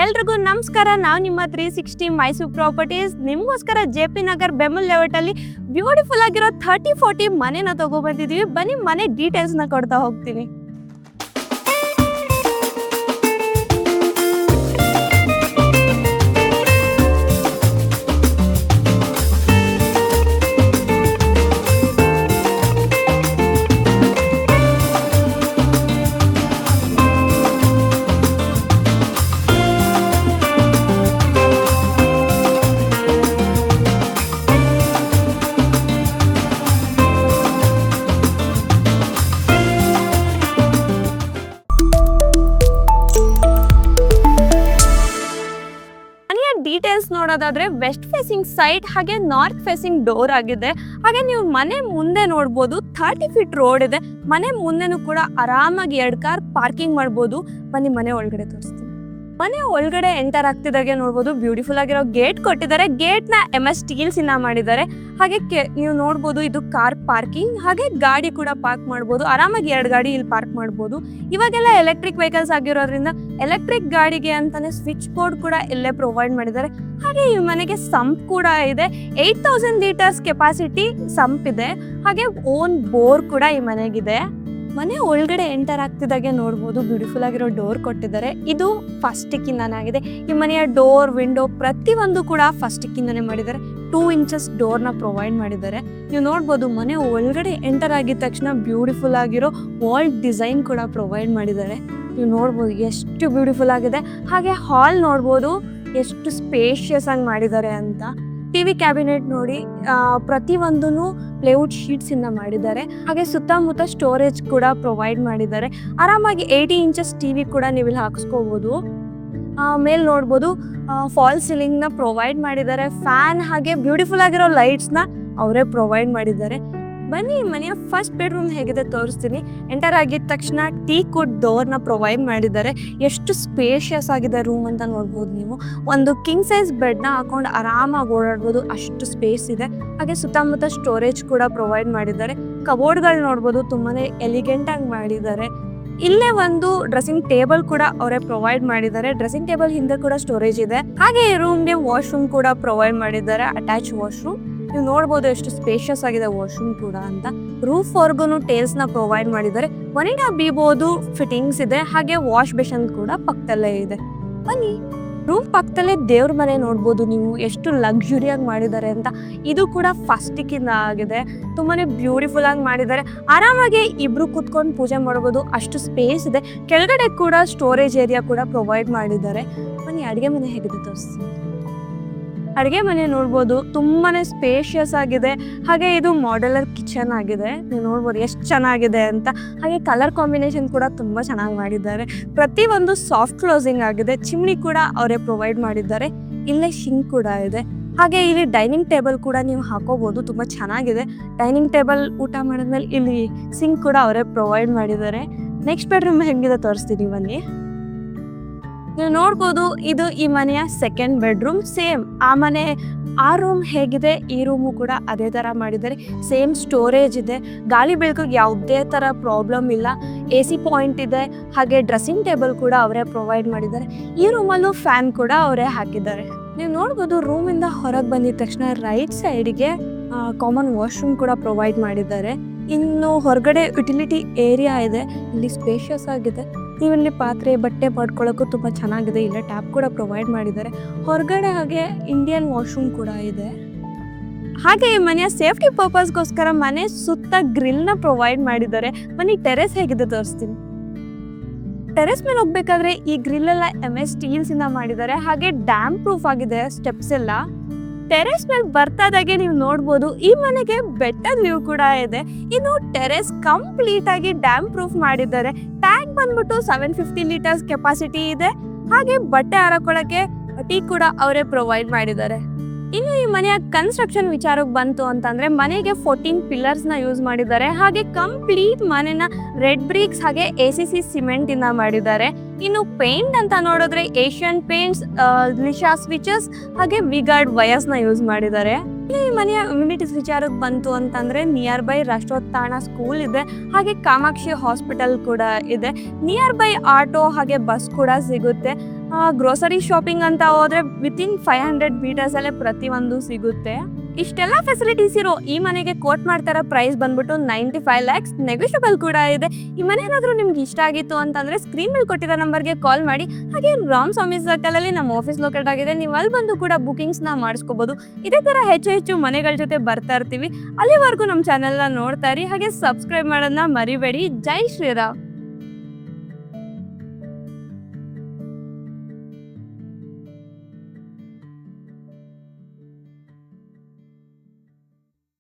ಎಲ್ರಿಗೂ ನಮಸ್ಕಾರ. ನಾವು ನಿಮ್ಮ 360 ಮೈಸೂರು ಪ್ರಾಪರ್ಟೀಸ್ ನಿಮಗೋಸ್ಕರ JP ನಗರ್ ಬೆಮಲ್ ಲೇಔಟ್ ಅಲ್ಲಿ ಬ್ಯೂಟಿಫುಲ್ ಆಗಿರೋ 30-40 ಮನೆನ ತಗೊಬಂದಿದ್ದೀವಿ. ಬನ್ನಿ ಮನೆ ಡೀಟೇಲ್ಸ್ನ ಕೊಡ್ತಾ ಹೋಗ್ತೀನಿ. ಡೀಟೇಲ್ಸ್ ನೋಡೋದಾದ್ರೆ ವೆಸ್ಟ್ ಫೇಸಿಂಗ್ ಸೈಟ್ ಹಾಗೆ ನಾರ್ತ್ ಫೇಸಿಂಗ್ ಡೋರ್ ಆಗಿದೆ. ಹಾಗೆ ನೀವು ಮನೆ ಮುಂದೆ ನೋಡ್ಬೋದು 30 ಫೀಟ್ ರೋಡ್ ಇದೆ. ಮನೆ ಮುಂದೆನೂ ಕೂಡ ಆರಾಮಾಗಿ 2 ಕಾರ್ ಪಾರ್ಕಿಂಗ್ ಮಾಡ್ಬೋದು. ಬನ್ನಿ ಮನೆ ಒಳಗಡೆ ತೋರಿಸ್ತೀನಿ. ಮನೆ ಒಳಗಡೆ ಎಂಟರ್ ಆಗ್ತಿದಾಗೆ ನೋಡ್ಬೋದು ಬ್ಯೂಟಿಫುಲ್ ಆಗಿರೋ ಗೇಟ್ ಕೊಟ್ಟಿದ್ದಾರೆ. ಗೇಟ್ ನ MS ಸ್ಟೀಲ್ಸ್ ಇಂದ ಮಾಡಿದ್ದಾರೆ. ಹಾಗೆ ನೀವು ನೋಡ್ಬೋದು ಇದು ಕಾರ್ ಪಾರ್ಕಿಂಗ್. ಹಾಗೆ ಗಾಡಿ ಕೂಡ ಪಾರ್ಕ್ ಮಾಡ್ಬೋದು. ಆರಾಮಾಗಿ 2 ಗಾಡಿ ಇಲ್ಲಿ ಪಾರ್ಕ್ ಮಾಡ್ಬೋದು. ಇವಾಗೆಲ್ಲ ಎಲೆಕ್ಟ್ರಿಕ್ ವೆಹಿಕಲ್ಸ್ ಆಗಿರೋದ್ರಿಂದ ಎಲೆಕ್ಟ್ರಿಕ್ ಗಾಡಿಗೆ ಅಂತಾನೆ ಸ್ವಿಚ್ ಬೋರ್ಡ್ ಕೂಡ ಇಲ್ಲೇ ಪ್ರೊವೈಡ್ ಮಾಡಿದ್ದಾರೆ. ಹಾಗೆ ಈ ಮನೆಗೆ ಸಂಪ್ ಕೂಡ ಇದೆ. 8000 ಲೀಟರ್ಸ್ ಕೆಪಾಸಿಟಿ ಸಂಪ್ ಇದೆ. ಹಾಗೆ ಓನ್ ಬೋರ್ ಕೂಡ ಈ ಮನೆಗಿದೆ. ಮನೆ ಒಳಗಡೆ ಎಂಟರ್ ಆಗ್ತಿದ್ದಾಗೆ ನೋಡ್ಬೋದು ಬ್ಯೂಟಿಫುಲ್ ಆಗಿರೋ ಡೋರ್ ಕೊಟ್ಟಿದ್ದಾರೆ. ಇದು ಫಸ್ಟಿಕ್ಕಿಂದಾನೇ ಆಗಿದೆ. ಈ ಮನೆಯ ಡೋರ್ ವಿಂಡೋ ಪ್ರತಿಯೊಂದು ಕೂಡ ಫಸ್ಟಿಕ್ಕಿಂದಾನೇ ಮಾಡಿದ್ದಾರೆ. 2 ಇಂಚಸ್ ಡೋರ್ನ ಪ್ರೊವೈಡ್ ಮಾಡಿದ್ದಾರೆ. ನೀವು ನೋಡ್ಬೋದು ಮನೆ ಒಳಗಡೆ ಎಂಟರ್ ಆಗಿದ ತಕ್ಷಣ ಬ್ಯೂಟಿಫುಲ್ ಆಗಿರೋ ವಾಲ್ ಡಿಸೈನ್ ಕೂಡ ಪ್ರೊವೈಡ್ ಮಾಡಿದ್ದಾರೆ. ನೀವು ನೋಡ್ಬೋದು ಎಷ್ಟು ಬ್ಯೂಟಿಫುಲ್ ಆಗಿದೆ. ಹಾಗೆ ಹಾಲ್ ನೋಡ್ಬೋದು ಎಷ್ಟು ಸ್ಪೇಷಿಯಸ್ ಆಗಿ ಮಾಡಿದ್ದಾರೆ ಅಂತ. TV ಕ್ಯಾಬಿನೆಟ್ ನೋಡಿ ಪ್ರತಿಯೊಂದೂ ಪ್ಲೇವುಡ್ ಶೀಟ್ಸ್ ಇಂದ ಮಾಡಿದ್ದಾರೆ. ಹಾಗೆ ಸುತ್ತಮುತ್ತ ಸ್ಟೋರೇಜ್ ಕೂಡ ಪ್ರೊವೈಡ್ ಮಾಡಿದ್ದಾರೆ. ಆರಾಮಾಗಿ 80 ಇಂಚಸ್ TV ಕೂಡ ನೀವು ಇಲ್ಲಿ ಹಾಕಿಸ್ಕೋಬಹುದು. ಮೇಲ್ ನೋಡ್ಬೋದು ಫಾಲ್ ಸೀಲಿಂಗ್ ನ ಪ್ರೊವೈಡ್ ಮಾಡಿದ್ದಾರೆ. ಫ್ಯಾನ್ ಹಾಗೆ ಬ್ಯೂಟಿಫುಲ್ ಆಗಿರೋ ಲೈಟ್ಸ್ ನ ಅವರೇ ಪ್ರೊವೈಡ್ ಮಾಡಿದ್ದಾರೆ. ಬನ್ನಿ ಮನೆಯ ಫಸ್ಟ್ ಬೆಡ್ರೂಮ್ ಹೇಗಿದೆ ತೋರಿಸ್ತೀನಿ. ಎಂಟರ್ ಆಗಿದ ತಕ್ಷಣ ಟೀಕ್ವುಡ್ ಡೋರ್ನ ಪ್ರೊವೈಡ್ ಮಾಡಿದ್ದಾರೆ. ಎಷ್ಟು ಸ್ಪೇಷಿಯಸ್ ಆಗಿದೆ ರೂಮ್ ಅಂತ ನೋಡ್ಬೋದು ನೀವು. ಒಂದು ಕಿಂಗ್ ಸೈಜ್ ಬೆಡ್ನ ಹಾಕೊಂಡು ಆರಾಮಾಗಿ ಓಡಾಡ್ಬೋದು, ಅಷ್ಟು ಸ್ಪೇಸ್ ಇದೆ. ಹಾಗೆ ಸುತ್ತಮುತ್ತ ಸ್ಟೋರೇಜ್ ಕೂಡ ಪ್ರೊವೈಡ್ ಮಾಡಿದ್ದಾರೆ. ಕಬೋರ್ಡ್ಗಳು ನೋಡ್ಬೋದು ತುಂಬಾನೇ ಎಲಿಗೆಂಟ್ ಆಗಿ ಮಾಡಿದ್ದಾರೆ. ಇಲ್ಲೇ ಒಂದು ಡ್ರೆಸ್ಸಿಂಗ್ ಟೇಬಲ್ ಕೂಡ ಅವರೇ ಪ್ರೊವೈಡ್ ಮಾಡಿದ್ದಾರೆ. ಡ್ರೆಸ್ಸಿಂಗ್ ಟೇಬಲ್ ಹಿಂದೆ ಕೂಡ ಸ್ಟೋರೇಜ್ ಇದೆ. ಹಾಗೆ ಈ ರೂಮ್ಗೆ ವಾಶ್ರೂಮ್ ಕೂಡ ಪ್ರೊವೈಡ್ ಮಾಡಿದ್ದಾರೆ, ಅಟ್ಯಾಚ್ ವಾಶ್ರೂಮ್. ನೀವು ನೋಡ್ಬೋದು ಎಷ್ಟು ಸ್ಪೇಷಿಯಸ್ ಆಗಿದೆ ವಾಶ್ರೂಮ್ ಕೂಡ ಅಂತ. ರೂಫ್ ವರ್ಗೂನು ಟೇಲ್ಸ್ ನ ಪ್ರೊವೈಡ್ ಮಾಡಿದ್ದಾರೆ. ಮನೆಗೆ ಬೀಬೋದು ಫಿಟ್ಟಿಂಗ್ಸ್ ಇದೆ. ಹಾಗೆ ವಾಶ್ ಬೇಷನ್ ಕೂಡ ಪಕ್ಕದಲ್ಲೇ ಇದೆ. ಬನ್ನಿ ರೂಮ್ ಪಕ್ಕದಲ್ಲೇ ದೇವ್ರ ಮನೆ ನೋಡ್ಬೋದು ನೀವು ಎಷ್ಟು ಲಕ್ಸುರಿಯಾಗಿ ಮಾಡಿದ್ದಾರೆ ಅಂತ. ಇದು ಕೂಡ ಫಸ್ಟಿಕ್ಕಿಂದ ಆಗಿದೆ. ತುಂಬಾನೇ ಬ್ಯೂಟಿಫುಲ್ ಆಗಿ ಮಾಡಿದ್ದಾರೆ. ಆರಾಮಾಗಿ ಇಬ್ರು ಕುತ್ಕೊಂಡು ಪೂಜೆ ಮಾಡ್ಬೋದು, ಅಷ್ಟು ಸ್ಪೇಸ್ ಇದೆ. ಕೆಳಗಡೆ ಕೂಡ ಸ್ಟೋರೇಜ್ ಏರಿಯಾ ಕೂಡ ಪ್ರೊವೈಡ್ ಮಾಡಿದ್ದಾರೆ. ಬನ್ನಿ ಅಡುಗೆ ಮನೆ ಹೇಗಿದೆ ತೋರಿಸ್ತೀನಿ. ಅಡುಗೆ ಮನೆ ನೋಡ್ಬೋದು ತುಂಬಾನೇ ಸ್ಪೇಷಿಯಸ್ ಆಗಿದೆ. ಹಾಗೆ ಇದು ಮಾಡ್ಯುಲರ್ ಕಿಚನ್ ಆಗಿದೆ. ನೀವು ನೋಡ್ಬೋದು ಎಷ್ಟು ಚೆನ್ನಾಗಿದೆ ಅಂತ. ಹಾಗೆ ಕಲರ್ ಕಾಂಬಿನೇಷನ್ ಕೂಡ ತುಂಬಾ ಚೆನ್ನಾಗಿ ಮಾಡಿದ್ದಾರೆ. ಪ್ರತಿಯೊಂದು ಸಾಫ್ಟ್ ಕ್ಲೋಸಿಂಗ್ ಆಗಿದೆ. ಚಿಮ್ನಿ ಕೂಡ ಅವರೇ ಪ್ರೊವೈಡ್ ಮಾಡಿದ್ದಾರೆ. ಇಲ್ಲೇ ಶಿಂಕ್ ಕೂಡ ಇದೆ. ಹಾಗೆ ಇಲ್ಲಿ ಡೈನಿಂಗ್ ಟೇಬಲ್ ಕೂಡ ನೀವು ಹಾಕೋಬಹುದು, ತುಂಬಾ ಚೆನ್ನಾಗಿದೆ. ಡೈನಿಂಗ್ ಟೇಬಲ್ ಊಟ ಮಾಡಿದ್ಮೇಲೆ ಇಲ್ಲಿ ಸಿಂಕ್ ಕೂಡ ಅವರೇ ಪ್ರೊವೈಡ್ ಮಾಡಿದ್ದಾರೆ. ನೆಕ್ಸ್ಟ್ ಬೆಡ್ರೂಮ್ ಹೆಂಗಿದೆ ತೋರಿಸ್ತೀನಿ ಬನ್ನಿ. ನೀವು ನೋಡ್ಬೋದು ಇದು ಈ ಮನೆಯ ಸೆಕೆಂಡ್ ಬೆಡ್ರೂಮ್. ಸೇಮ್ ಆ ರೂಮ್ ಹೇಗಿದೆ ಈ ರೂಮು ಕೂಡ ಅದೇ ತರ ಮಾಡಿದ್ದಾರೆ. ಸೇಮ್ ಸ್ಟೋರೇಜ್ ಇದೆ. ಗಾಳಿ ಬೆಳಕಿಗೆ ಯಾವುದೇ ತರ ಪ್ರಾಬ್ಲಮ್ ಇಲ್ಲ. AC ಪಾಯಿಂಟ್ ಇದೆ. ಹಾಗೆ ಡ್ರೆಸ್ಸಿಂಗ್ ಟೇಬಲ್ ಕೂಡ ಅವರೇ ಪ್ರೊವೈಡ್ ಮಾಡಿದ್ದಾರೆ. ಈ ರೂಮಲ್ಲೂ ಫ್ಯಾನ್ ಕೂಡ ಅವರೇ ಹಾಕಿದ್ದಾರೆ. ನೀವು ನೋಡ್ಬೋದು ರೂಮಿಂದ ಹೊರಗೆ ಬಂದಿದ ತಕ್ಷಣ ರೈಟ್ ಸೈಡ್ಗೆ ಕಾಮನ್ ವಾಶ್ರೂಮ್ ಕೂಡ ಪ್ರೊವೈಡ್ ಮಾಡಿದ್ದಾರೆ. ಇನ್ನು ಹೊರಗಡೆ ಯುಟಿಲಿಟಿ ಏರಿಯಾ ಇದೆ. ಇಲ್ಲಿ ಸ್ಪೇಷಿಯಸ್ ಆಗಿದೆ. ನೀವಿಲ್ಲಿ ಪಾತ್ರೆ ಬಟ್ಟೆ ಮಾಡ್ಕೊಳ್ಳೋಕ್ಕೂ ತುಂಬ ಚೆನ್ನಾಗಿದೆ. ಇಲ್ಲೇ ಟ್ಯಾಪ್ ಕೂಡ ಪ್ರೊವೈಡ್ ಮಾಡಿದ್ದಾರೆ. ಹೊರಗಡೆ ಹಾಗೆ ಇಂಡಿಯನ್ ವಾಶ್ರೂಮ್ ಕೂಡ ಇದೆ. ಹಾಗೆ ಈ ಮನೆಯ ಸೇಫ್ಟಿ ಪರ್ಪಸ್ಗೋಸ್ಕರ ಮನೆ ಸುತ್ತ ಗ್ರಿಲ್ನ ಪ್ರೊವೈಡ್ ಮಾಡಿದ್ದಾರೆ. ಮನೆ ಟೆರೆಸ್ ಹೇಗಿದೆ ತೋರಿಸ್ತೀನಿ. ಟೆರೆಸ್ ಮೇಲೆ ಹೋಗ್ಬೇಕಾದ್ರೆ ಈ ಗ್ರಿಲ್ ಎಲ್ಲ MS ಸ್ಟೀಲ್ಸ್ ಇಂದ ಮಾಡಿದ್ದಾರೆ. ಹಾಗೆ ಡ್ಯಾಮ್ ಪ್ರೂಫ್ ಆಗಿದೆ ಸ್ಟೆಪ್ಸ್ ಎಲ್ಲ. ಟೆರೆಸ್ ಮೇಲೆ ಬರ್ತಾದಾಗೆ ನೀವು ನೋಡ್ಬೋದು ಈ ಮನೆಗೆ ಬೆಟ್ಟದ ವ್ಯೂ ಕೂಡ ಇದೆ. ಇನ್ನು ಟೆರೆಸ್ ಕಂಪ್ಲೀಟ್ ಆಗಿ ಡ್ಯಾಮ್ ಪ್ರೂಫ್ ಮಾಡಿದ್ದಾರೆ. ಟ್ಯಾಂಕ್ ಬಂದ್ಬಿಟ್ಟು 750 ಲೀಟರ್ಸ್ ಕೆಪಾಸಿಟಿ ಇದೆ. ಹಾಗೆ ಬಟ್ಟೆ ಹಾರಕೊಳ್ಳೋಕೆ ಟೀ ಕೂಡ ಅವರೇ ಪ್ರೊವೈಡ್ ಮಾಡಿದ್ದಾರೆ. ಇನ್ನು ಈ ಮನೆಯ ಕನ್ಸ್ಟ್ರಕ್ಷನ್ ವಿಚಾರಕ್ಕೆ ಬಂತು ಅಂತಂದ್ರೆ ಮನೆಗೆ 14 ಪಿಲ್ಲರ್ಸ್ ನ ಯೂಸ್ ಮಾಡಿದ್ದಾರೆ. ಹಾಗೆ ಕಂಪ್ಲೀಟ್ ಮನೆನ ರೆಡ್ ಬ್ರಿಕ್ಸ್ ಹಾಗೆ ACC ಸಿಮೆಂಟ್ ಇಂದ ಮಾಡಿದ್ದಾರೆ. ಇನ್ನು ಪೇಂಟ್ ಅಂತ ನೋಡಿದ್ರೆ ಏಷ್ಯನ್ ಪೇಂಟ್ಸ್, ಲಿಶಾ ಸ್ವಿಚಸ್ ಹಾಗೆ ವಿಗಾರ್ಡ್ ವಯರ್ಸ್ ನ ಯೂಸ್ ಮಾಡಿದ್ದಾರೆ. ಈ ಮನೆಯ ಇಮ್ಯುನಿಟೀಸ್ ವಿಚಾರಕ್ಕೆ ಬಂತು ಅಂತಂದ್ರೆ ನಿಯರ್ ಬೈ ರಾಷ್ಟ್ರೋತ್ಥಾನ ಸ್ಕೂಲ್ ಇದೆ. ಹಾಗೆ ಕಾಮಾಕ್ಷಿ ಹಾಸ್ಪಿಟಲ್ ಕೂಡ ಇದೆ. ನಿಯರ್ ಬೈ ಆಟೋ ಹಾಗೆ ಬಸ್ ಕೂಡ ಸಿಗುತ್ತೆ. ಗ್ರೋಸರಿ ಶಾಪಿಂಗ್ ಅಂತ ಹೋದ್ರೆ ವಿತಿನ್ 500 ಮೀಟರ್ಸಲ್ಲೇ ಪ್ರತಿಯೊಂದು ಸಿಗುತ್ತೆ. ಇಷ್ಟೆಲ್ಲ ಫೆಸಿಲಿಟೀಸ್ ಇರೋ ಈ ಮನೆಗೆ ಕೋಟ್ ಮಾಡ್ತಾರ ಪ್ರೈಸ್ ಬಂದ್ಬಿಟ್ಟು 95 lakhs, ನೆಗೋಷಿಯಬಲ್ ಕೂಡ ಇದೆ. ಈ ಮನೆ ಏನಾದರೂ ನಿಮ್ಗೆ ಇಷ್ಟ ಆಗಿತ್ತು ಅಂತಂದ್ರೆ ಸ್ಕ್ರೀನ್ ಮೇಲೆ ಕೊಟ್ಟಿರೋ ನಂಬರ್ಗೆ ಕಾಲ್ ಮಾಡಿ. ಹಾಗೆ ರಾಮಸ್ವಾಮಿ ಸರ್ಕಲ್ ಅಲ್ಲಿ ನಮ್ಮ ಆಫೀಸ್ ಲೊಕೇಟ್ ಆಗಿದೆ, ನೀವು ಅಲ್ಲಿ ಬಂದು ಕೂಡ ಬುಕಿಂಗ್ಸ್ನ ಮಾಡಿಸ್ಕೋಬಹುದು. ಇದೇ ಥರ ಹೆಚ್ಚು ಮನೆಗಳ ಜೊತೆ ಬರ್ತಾ ಇರ್ತೀವಿ. ಅಲ್ಲಿವರೆಗೂ ನಮ್ಮ ಚಾನೆಲ್ನ ನೋಡ್ತಾ ಇರಿ, ಹಾಗೆ ಸಬ್ಸ್ಕ್ರೈಬ್ ಮಾಡೋದನ್ನ ಮರಿಬೇಡಿ. ಜೈ ಶ್ರೀರಾಮ್.